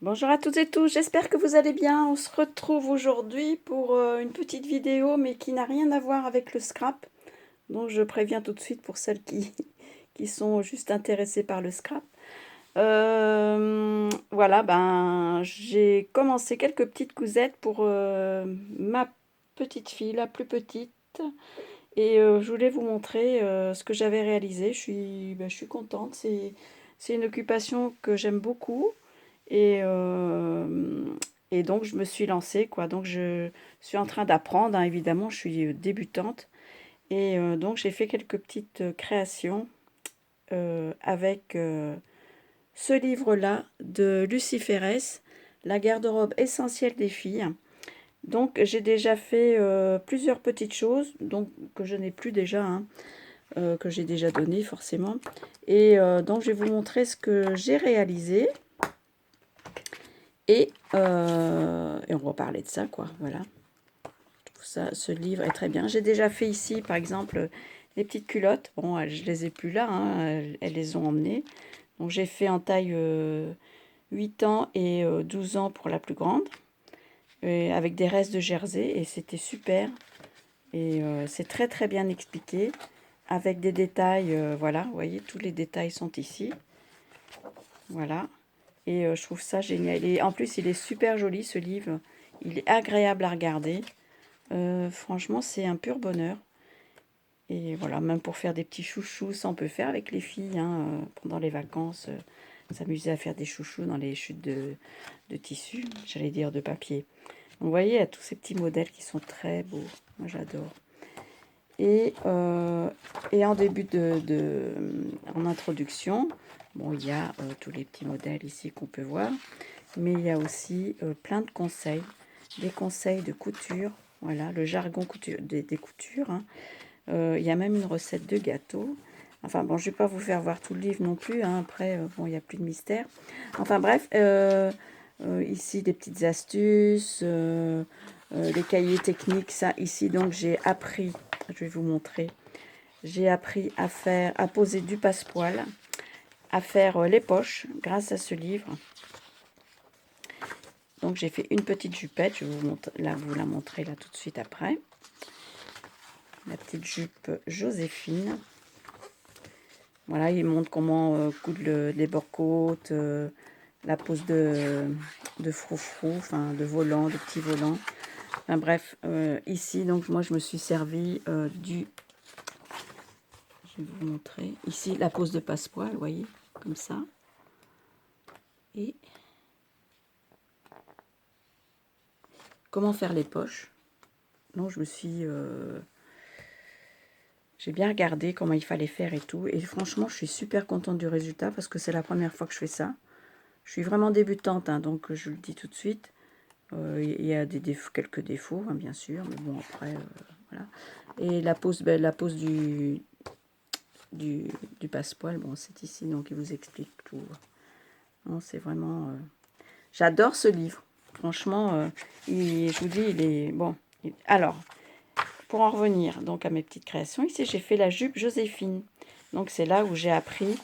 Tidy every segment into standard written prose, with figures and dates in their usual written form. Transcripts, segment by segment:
Bonjour à toutes et tous, j'espère que vous allez bien. On se retrouve aujourd'hui pour une petite vidéo, mais qui n'a rien à voir avec le scrap. Donc je préviens tout de suite pour celles qui sont juste intéressées par le scrap. Voilà, ben j'ai commencé quelques petites cousettes pour ma petite fille, la plus petite. Et je voulais vous montrer ce que j'avais réalisé. Je suis contente. C'est une occupation que j'aime beaucoup. Et, euh, et donc, je me suis lancée, quoi. Donc, je suis en train d'apprendre, hein, évidemment, je suis débutante. Et donc, j'ai fait quelques petites créations avec ce livre-là de Lucie Ferrès, La garde-robe essentielle des filles. Donc, j'ai déjà fait plusieurs petites choses, donc que je n'ai plus déjà, hein, que j'ai déjà donné forcément. Et donc, je vais vous montrer ce que j'ai réalisé. Et on va parler de ça, quoi. Voilà. Je trouve ça, ce livre est très bien. J'ai déjà fait ici, par exemple, les petites culottes. Bon, je les ai plus là, hein, elles les ont emmenées. Donc j'ai fait en taille 8 ans et 12 ans pour la plus grande, avec des restes de jersey, et c'était super. Et c'est très très bien expliqué, avec des détails, voilà, vous voyez, tous les détails sont ici. Voilà. Et je trouve ça génial. Et en plus, il est super joli, ce livre. Il est agréable à regarder. Franchement, c'est un pur bonheur. Et voilà, même pour faire des petits chouchous, ça on peut faire avec les filles, hein, pendant les vacances. S'amuser à faire des chouchous dans les chutes de tissu, j'allais dire de papier. Donc, vous voyez, il y a tous ces petits modèles qui sont très beaux. Moi, j'adore. Et, euh, et en début en introduction, bon, il y a tous les petits modèles ici qu'on peut voir. Mais il y a aussi plein de conseils, des conseils de couture, voilà, le jargon des coutures, hein. Il y a même une recette de gâteau. Enfin bon, je ne vais pas vous faire voir tout le livre non plus, hein. Après, bon, il n'y a plus de mystère. Enfin bref, ici des petites astuces, les cahiers techniques, ça ici, donc j'ai appris, je vais vous montrer, j'ai appris à faire, à poser du passepoil, à faire les poches grâce à ce livre. Donc j'ai fait une petite jupette, je vais vous la montrer là tout de suite après. La petite jupe Joséphine. Voilà, il montre comment coudre les bords-côtes, la pose de froufrou, enfin de volant, de petits volants. Enfin bref, ici donc moi je me suis servi je vais vous montrer, ici la pose de passepoil, vous voyez, comme ça. Et comment faire les poches. Donc je me suis... j'ai bien regardé comment il fallait faire et tout. Et franchement, je suis super contente du résultat parce que c'est la première fois que je fais ça. Je suis vraiment débutante, hein, donc je le dis tout de suite. Il y a quelques défauts, hein, bien sûr. Mais bon, après, voilà. Et la pose du passepoil, bon, c'est ici, donc il vous explique tout. Non, c'est vraiment... J'adore ce livre. Franchement, je vous dis, il est... Bon, alors... Pour en revenir donc à mes petites créations, ici j'ai fait la jupe Joséphine. Donc c'est là où j'ai appris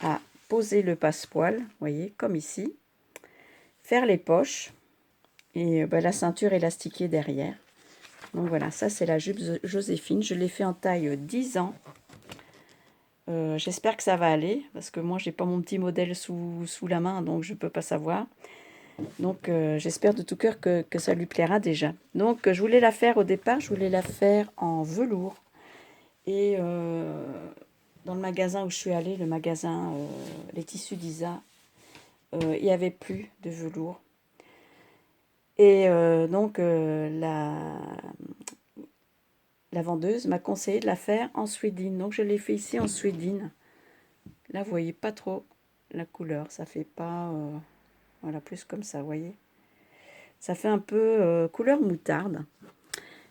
à poser le passepoil, vous voyez, comme ici. Faire les poches et la ceinture élastiquée derrière. Donc voilà, ça c'est la jupe Joséphine. Je l'ai fait en taille 10 ans. J'espère que ça va aller, parce que moi j'ai pas mon petit modèle sous la main, donc je peux pas savoir. Donc j'espère de tout cœur que ça lui plaira déjà. Donc je voulais la faire au départ, je voulais la faire en velours. Et dans le magasin où je suis allée, le magasin Les Tissus d'Isa, il n'y avait plus de velours. Et donc la vendeuse m'a conseillé de la faire en suédine. Donc je l'ai fait ici en suédine. Là, vous voyez pas trop la couleur. Ça fait pas... voilà, plus comme ça, vous voyez. Ça fait un peu couleur moutarde.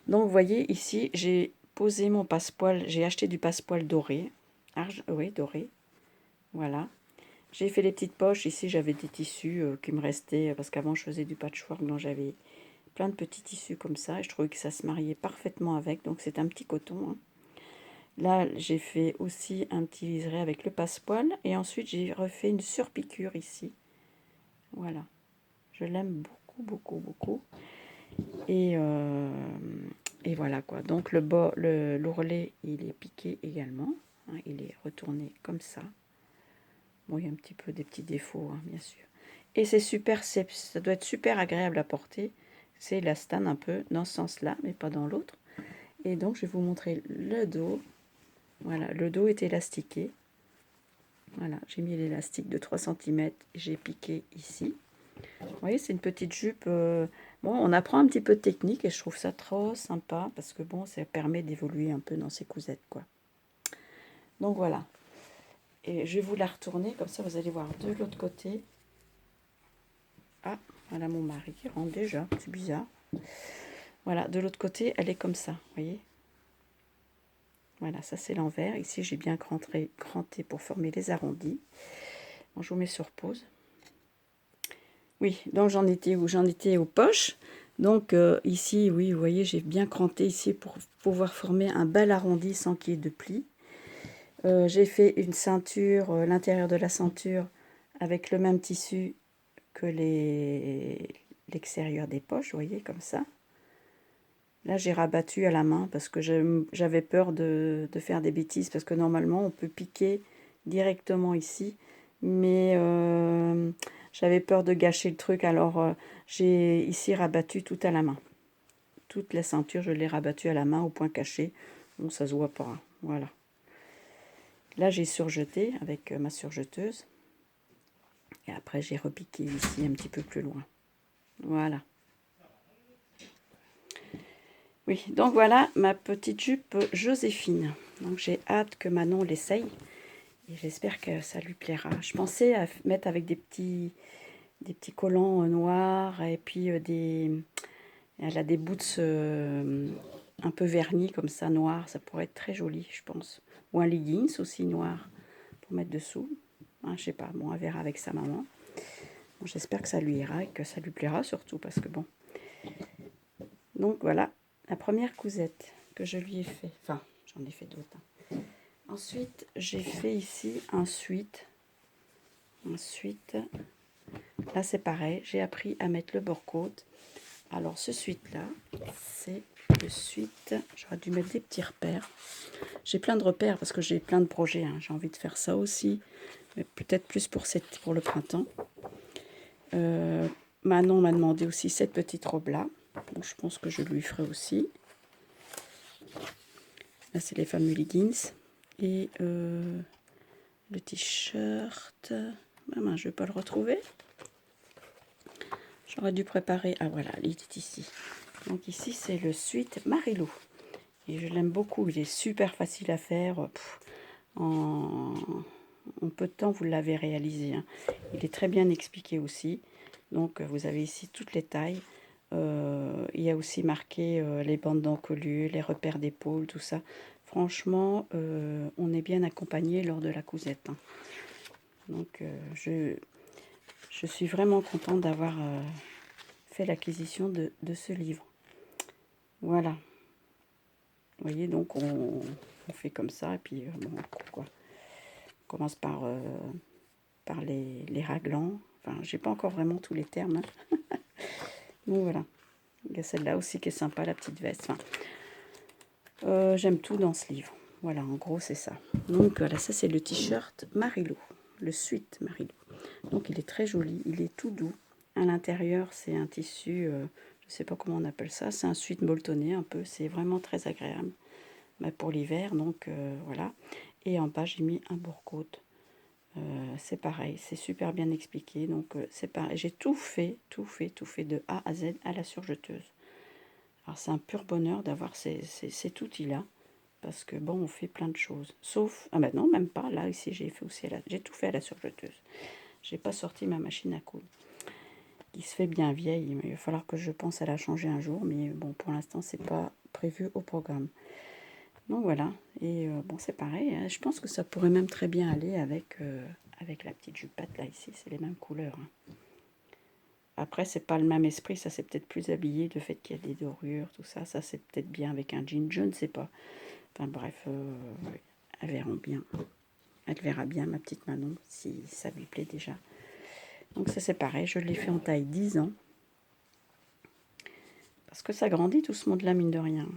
Donc vous voyez, ici, j'ai posé mon passepoil. J'ai acheté du passepoil doré. Oui, doré. Voilà. J'ai fait les petites poches. Ici, j'avais des tissus qui me restaient, parce qu'avant, je faisais du patchwork, donc j'avais plein de petits tissus comme ça. Et je trouvais que ça se mariait parfaitement avec, donc c'est un petit coton, hein. Là, j'ai fait aussi un petit liseré avec le passepoil. Et ensuite, j'ai refait une surpiqûre ici. Voilà. Je l'aime beaucoup, beaucoup, beaucoup. Et, voilà quoi. Donc l'ourlet, il est piqué également. Hein, il est retourné comme ça. Bon, il y a un petit peu des petits défauts, hein, bien sûr. Et c'est super, ça doit être super agréable à porter. C'est élastane un peu dans ce sens-là, mais pas dans l'autre. Et donc, je vais vous montrer le dos. Voilà, le dos est élastiqué. Voilà, j'ai mis l'élastique de 3 cm. J'ai piqué ici. Vous voyez, c'est une petite jupe. Bon, on apprend un petit peu de technique et je trouve ça trop sympa parce que bon, ça permet d'évoluer un peu dans ses cousettes, quoi. Donc voilà. Et je vais vous la retourner, comme ça vous allez voir de l'autre côté. Ah, voilà mon mari qui rentre déjà, c'est bizarre. Voilà, de l'autre côté, elle est comme ça, vous voyez. Voilà, ça c'est l'envers. Ici, j'ai bien cranté pour former les arrondis. Bon, je vous mets sur pause. Oui, donc j'en étais où? J'en étais aux poches. Donc ici, oui, vous voyez, j'ai bien cranté ici pour pouvoir former un bel arrondi sans qu'il y ait de plis. J'ai fait une ceinture, l'intérieur de la ceinture, avec le même tissu que l'extérieur des poches, vous voyez, comme ça. Là, j'ai rabattu à la main parce que j'avais peur de faire des bêtises, parce que normalement, on peut piquer directement ici. Mais j'avais peur de gâcher le truc, alors j'ai ici rabattu tout à la main. Toute la ceinture, je l'ai rabattue à la main au point caché. Bon, ça se voit pas, hein. Voilà. Là, j'ai surjeté avec ma surjeteuse. Et après, j'ai repiqué ici un petit peu plus loin. Voilà. Oui, donc voilà ma petite jupe Joséphine. Donc j'ai hâte que Manon l'essaye. Et j'espère que ça lui plaira. Je pensais à mettre avec des petits collants noirs. Et puis elle a des boots un peu vernis comme ça, noirs. Ça pourrait être très joli, je pense. Ou un leggings aussi noir pour mettre dessous. Hein, je sais pas, bon, elle verra avec sa maman. Bon, j'espère que ça lui ira et que ça lui plaira surtout parce que bon. Donc voilà, la première cousette que je lui ai fait. Enfin, j'en ai fait d'autres. Hein. Ensuite, j'ai fait ici un sweat. Ensuite, là c'est pareil, j'ai appris à mettre le bord-côte. Alors ce sweat-là, c'est le sweat. J'aurais dû mettre des petits repères. J'ai plein de repères parce que j'ai plein de projets. Hein. J'ai envie de faire ça aussi, mais peut-être plus pour le printemps. Manon m'a demandé aussi cette petite robe-là. Donc je pense que je lui ferai aussi. Là, c'est les fameux leggings. Et le t-shirt. Maman, je ne vais pas le retrouver. J'aurais dû préparer. Ah voilà, il est ici. Donc ici, c'est le sweat Marilou. Et je l'aime beaucoup. Il est super facile à faire. En peu de temps, vous l'avez réalisé. Hein. Il est très bien expliqué aussi. Donc, vous avez ici toutes les tailles. Il y a aussi marqué les bandes d'encolure, les repères d'épaule, tout ça. Franchement, on est bien accompagné lors de la cousette. Hein. Donc, je suis vraiment contente d'avoir fait l'acquisition de ce livre. Voilà. Vous voyez, donc on fait comme ça, et puis bon, quoi. On commence par les raglans. Enfin, j'ai pas encore vraiment tous les termes. Hein. Donc voilà. Il y a celle-là aussi qui est sympa, la petite veste. Enfin, j'aime tout dans ce livre. Voilà, en gros, c'est ça. Donc voilà, ça c'est le t-shirt Marilou, le sweat Marilou. Donc il est très joli, il est tout doux. À l'intérieur, c'est un tissu, je ne sais pas comment on appelle ça, c'est un sweat molletonné un peu, c'est vraiment très agréable. Mais pour l'hiver, donc voilà. Et en bas, j'ai mis un bourre-côte. C'est pareil, c'est super bien expliqué. Donc c'est pareil, j'ai tout fait de A à Z à la surjeteuse. Alors c'est un pur bonheur d'avoir cet outil-là. Parce que bon, on fait plein de choses. Sauf, ah ben non, même pas. Là, ici, j'ai fait aussi j'ai tout fait à la surjeteuse. J'ai pas sorti ma machine à coudre. Qui se fait bien vieille. Il va falloir que je pense à la changer un jour. Mais bon, pour l'instant, c'est pas prévu au programme. Donc voilà. Et bon, c'est pareil. Hein. Je pense que ça pourrait même très bien aller avec la petite jupette là, ici. C'est les mêmes couleurs. Hein. Après, c'est pas le même esprit. Ça, c'est peut-être plus habillé. Le fait qu'il y a des dorures, tout ça. Ça, c'est peut-être bien avec un jean. Je ne sais pas. Enfin bref, elles verront bien. Elle verra bien, ma petite Manon, si ça lui plaît déjà. Donc ça c'est pareil, je l'ai fait en taille 10 ans. Parce que ça grandit tout ce monde-là, mine de rien.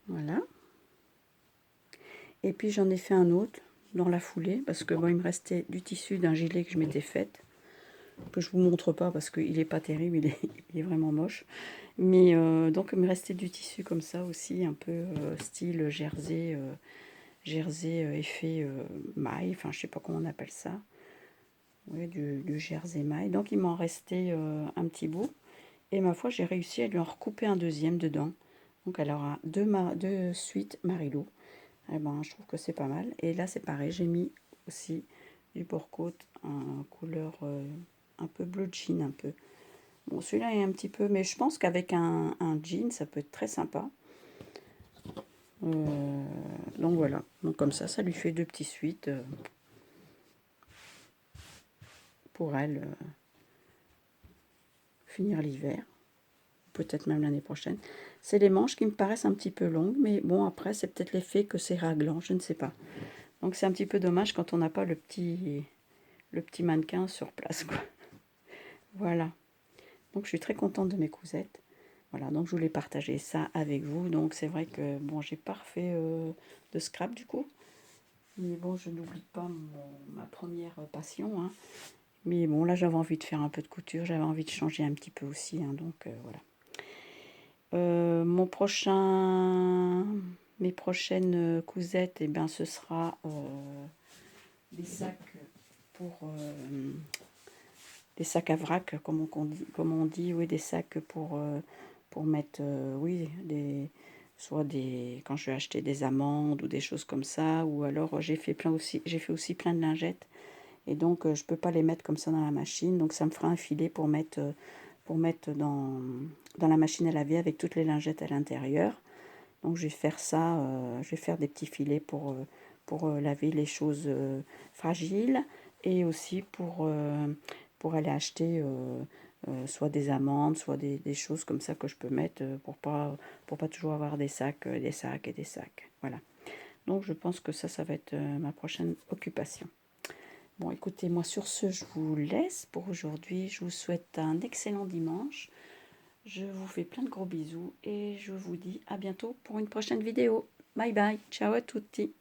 Voilà. Et puis j'en ai fait un autre dans la foulée, parce que bon, il me restait du tissu d'un gilet que je m'étais faite, que je vous montre pas parce qu'il n'est pas terrible, il est vraiment moche. Mais donc il me restait du tissu comme ça aussi, un peu style jersey, effet maille, enfin je sais pas comment on appelle ça. Oui, du jersey maille. Donc il m'en restait un petit bout. Et ma foi, j'ai réussi à lui en recouper un deuxième dedans. Donc elle aura deux suites Marilou. Eh ben, je trouve que c'est pas mal. Et là, c'est pareil, j'ai mis aussi du bord-côte en couleur un peu bleu jean, un peu. Bon, celui-là est un petit peu... Mais je pense qu'avec un jean, ça peut être très sympa. Donc voilà. Donc comme ça lui fait deux petites suites pour elle finir l'hiver. Peut-être même l'année prochaine. C'est les manches qui me paraissent un petit peu longues. Mais bon, après, c'est peut-être l'effet que c'est raglant. Je ne sais pas. Donc c'est un petit peu dommage quand on n'a pas le petit mannequin sur place, quoi. Voilà. Donc je suis très contente de mes cousettes. Voilà, donc je voulais partager ça avec vous. Donc c'est vrai que bon, j'ai pas refait de scrap du coup. Mais bon, je n'oublie pas ma première passion, hein. Mais bon, là j'avais envie de faire un peu de couture, j'avais envie de changer un petit peu aussi, hein, donc voilà. Mes prochaines cousettes, eh bien, ce sera des sacs pour des sacs à vrac, comme on dit, oui, des sacs pour mettre, oui, quand je vais acheter des amandes ou des choses comme ça, ou alors j'ai fait aussi plein de lingettes, et donc je peux pas les mettre comme ça dans la machine, donc ça me fera un filet pour mettre dans la machine à laver avec toutes les lingettes à l'intérieur. Donc je vais faire ça, je vais faire des petits filets pour laver les choses fragiles, et aussi pour aller acheter soit des amandes, soit des choses comme ça que je peux mettre pour pas toujours avoir des sacs et des sacs. Voilà. Donc je pense que ça va être ma prochaine occupation. Bon, écoutez, moi sur ce, je vous laisse pour aujourd'hui. Je vous souhaite un excellent dimanche. Je vous fais plein de gros bisous et je vous dis à bientôt pour une prochaine vidéo. Bye bye, ciao à tutti.